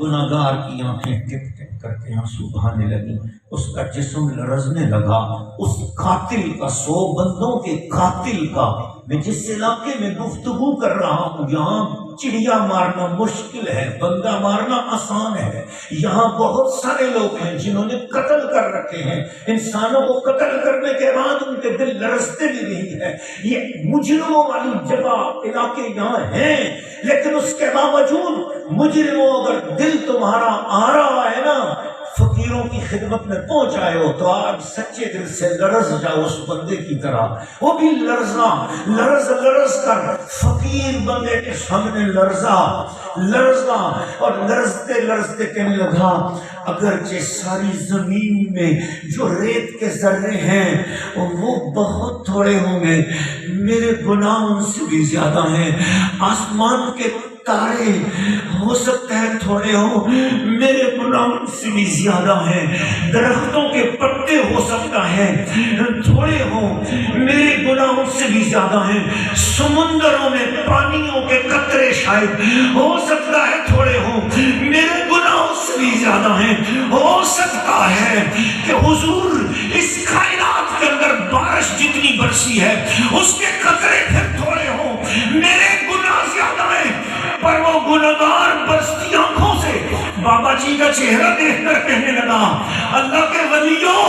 گناہگار کی آنکھیں ٹپ ٹپ کرتے آنسو بہانے لگی، اس کا جسم لرزنے لگا۔ اس قاتل کا، 100 بندوں کے قاتل کا، میں جس علاقے میں گفتگو کر رہا ہوں یہاں چڑیا مارنا مشکل ہے، بندہ مارنا آسان ہے۔ یہاں بہت سارے لوگ ہیں جنہوں نے قتل کر رکھے ہیں، انسانوں کو قتل کرنے کے بعد ان کے دل لرزتے بھی نہیں ہے۔ یہ مجرموں والی جگہ علاقے یہاں ہیں، لیکن اس کے باوجود مجرموں اگر دل تمہارا آ رہا ہے نا فقیروں کی خدمت میں پہنچ آئے ہو تو آج سچے دل سے لرز جاؤ اس بندے کی طرح۔ وہ بھی لرزا، لرز کر فقیر بندے کے سامنے لرزا اور لرزتے لرزتے کہنے لگا اگرچہ ساری زمین میں جو ریت کے ذرے ہیں وہ بہت تھوڑے ہوں گے، میرے گناہ ان سے بھی زیادہ ہیں۔ آسمان کے تارے ہو سکتا ہے تھوڑے ہوں، میرے گناہ ان سے بھی زیادہ ہیں۔ درختوں کے پتے ہو سکتا ہے تھوڑے ہوں، میرے گناہ ان سے بھی زیادہ ہیں۔ سمندروں میں پانیوں کے قطرے شاید ہو سکتا ہے تھوڑے ہوں، میرے گناہ ان سے بھی زیادہ ہیں۔ ہو سکتا ہے کہ حضور اس کائنات کے اندر بارش جتنی برسی ہے اس کے قطرے پھر تھوڑے ہوں، میرے گناہ زیادہ ہیں۔ پر وہ گنہگار برستی آنکھوں سے بابا جی کا چہرہ دیکھ کر کہنے لگا اللہ کے ولیوں،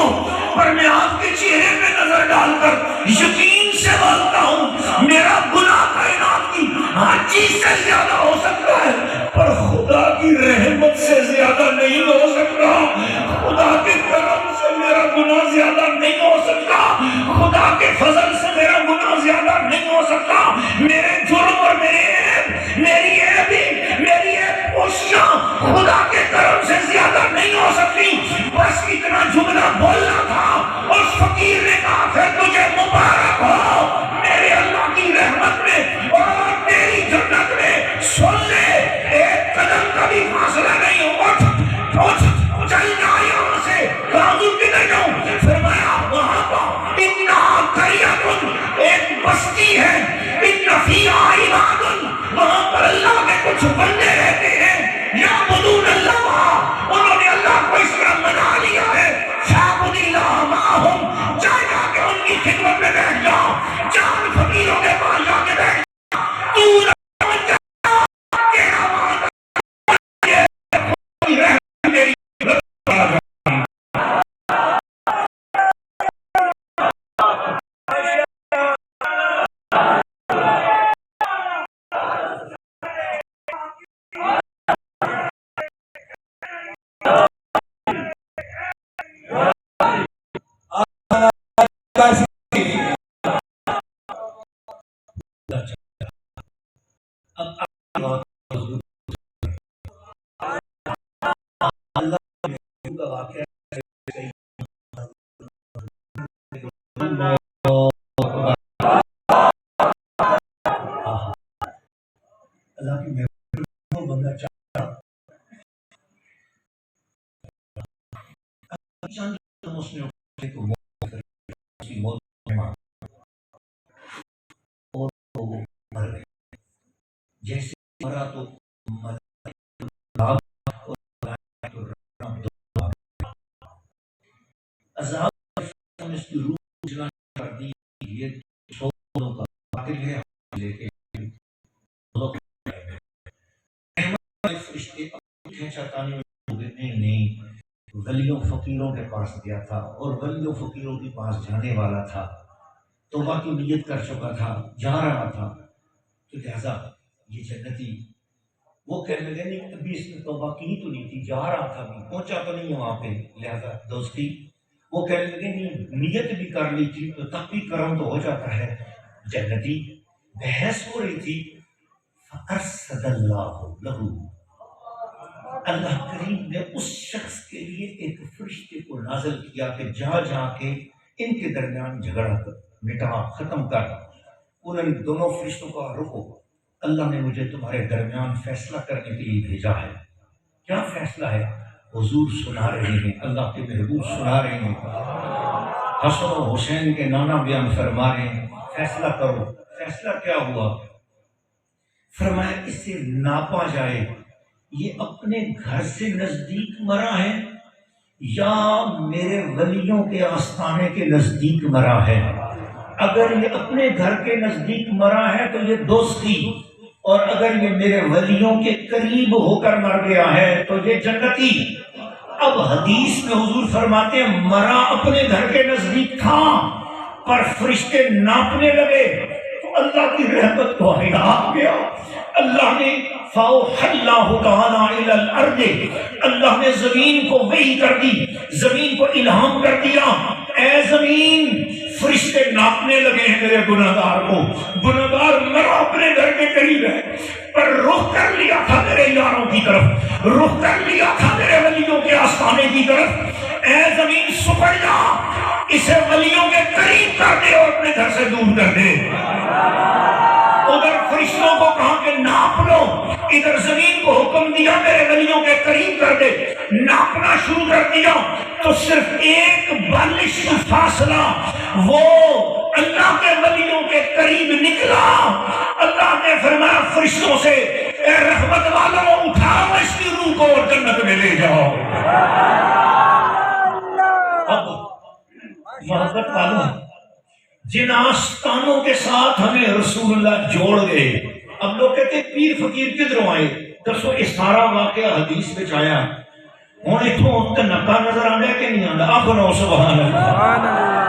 پر میں آپ کے چہرے پہ نظر ڈال کر یقین سے بولتا ہوں میرا گناہ کائنات کی ہر چیز سے زیادہ ہو سکتا ہے، پر خدا کی رحمت سے زیادہ نہیں ہو سکتا۔ خدا کے کرم سے میرا گناہ زیادہ نہیں ہو سکتا، خدا کے فضل سے میرا گناہ زیادہ نہیں ہو سکتا۔ میرے جرم اور میری پوشیاں خدا کے کرم سے زیادہ نہیں ہو سکتی۔ بس اتنا جملہ بولنا تھا، اس فقیر نے کہا پھر تجھے مبارک ہو میرے اللہ کی رحمت میں اور تیری جنت میں۔ سن لے ایک قدم کا بھی فاصلہ نہیں ہو، اٹھ چل جا یہاں سے، کاغذ کدھر جاؤں؟ فرمایا وہاں پر ایک بستی ہے، وہاں پر اللہ کے کچھ بندے رہتے ہیں یعبدون اللہ، انہوں نے اللہ کو اس طرح منا لیا ہے۔ فاعبد اللہ معہم، جا کے ان کی خدمت میں بیٹھ جا، چار فقیروں کے پاس جا کے بیٹھ جا، اللہ کی مہربانی بندہ چاہتا جیسے مرا تو عذاب اس کی روح جلانے کر دی، یہ سوچوں کا قاتل ہے لے کے فرشتے کھینچاتانی نہیں ولیوں فقیروں کے پاس گیا تھا اور ولیوں فقیروں کے پاس جانے والا تھا، توبہ کی نیت کر چکا تھا، جا رہا تھا، تو لہذا یہ جنتی وہ کہنے لگے نہیں ابھی اس نے توبہ کی تو نہیں تھی، جا رہا تھا بھی پہنچا تو نہیں وہاں پہ، لہذا دوستی وہ کہنے لگے نہیں نیت بھی کر لی تھی تو تب بھی کرم تو ہو جاتا ہے۔ جنتی بحث ہو رہی تھی، فَأَرْسَدَ اللَّهُ لَهُ، اللہ کریم نے اس شخص کے لیے ایک فرشتے کو نازل کیا کہ جا کے ان کے درمیان جھگڑا کر مٹا ختم کر۔ انہوں نے دونوں فرشتوں کا رخو، اللہ نے مجھے تمہارے درمیان فیصلہ کرنے کے لیے بھیجا ہے۔ کیا فیصلہ ہے؟ حضور سنا رہے ہیں، اللہ کے محبوب سنا رہے ہیں، حسن و حسین کے نانا بیان فرما رہے ہیں، فیصلہ کرو۔ فیصلہ کیا ہوا؟ فرمایا اسے ناپا جائے یہ اپنے گھر سے نزدیک مرا ہے یا میرے ولیوں کے آستانے کے نزدیک مرا ہے؟ اگر یہ اپنے گھر کے نزدیک مرا ہے تو یہ دوستی، اور اگر یہ میرے ولیوں کے قریب ہو کر مر گیا ہے تو یہ جنتی۔ اب حدیث میں حضور فرماتے ہیں مرا اپنے گھر کے نزدیک تھا پر فرشتے ناپنے لگے تو اللہ کی رحمت کو حیا آ گیا۔ اللہ نے فَأَوْحَى اللَّهُ تَعَالَىٰ إِلَى الْأَرْضِ، اللہ نے زمین کو وحی کر دی، زمین کو الہام کر دیا، اے زمین فرشتے ناپنے لگے ہیں میرے گناہگار کو، گناہگار مرا اپنے گھر کے قریب ہے پر رخ کر لیا تھا میرے یاروں کی طرف، رخ کر لیا تھا میرے ولیوں کے آستانے کی طرف، اے زمین سکڑ جا، اسے ولیوں کے قریب کر دے اور اپنے گھر سے دور کر دے۔ ادھر فرشتوں کو کہا کہ ناپ لو، ادھر زمین کو حکم دیا میرے ولیوں کے قریب کر دے، ناپنا شروع کر دیا تو صرف ایک بالش کا فاصلہ وہ اللہ کے ولیوں کے قریب نکلا۔ اللہ نے فرمایا فرشتوں سے اے رحمت والوں اٹھاؤ اس کی روح کو اور جنت میں لے جاؤ۔ اب محبت والوں، جن آستانوں کے ساتھ ہمیں رسول اللہ جوڑ گئے، اب لوگ کہتے ہیں پیر فقیر کدھروں آئے؟ دسو یہ سارا واقعہ حدیث میں آیا، ہوں اتوں نکا نظر آ رہا کہ نہیں آتا؟ آپ بناؤ سبحان اللہ۔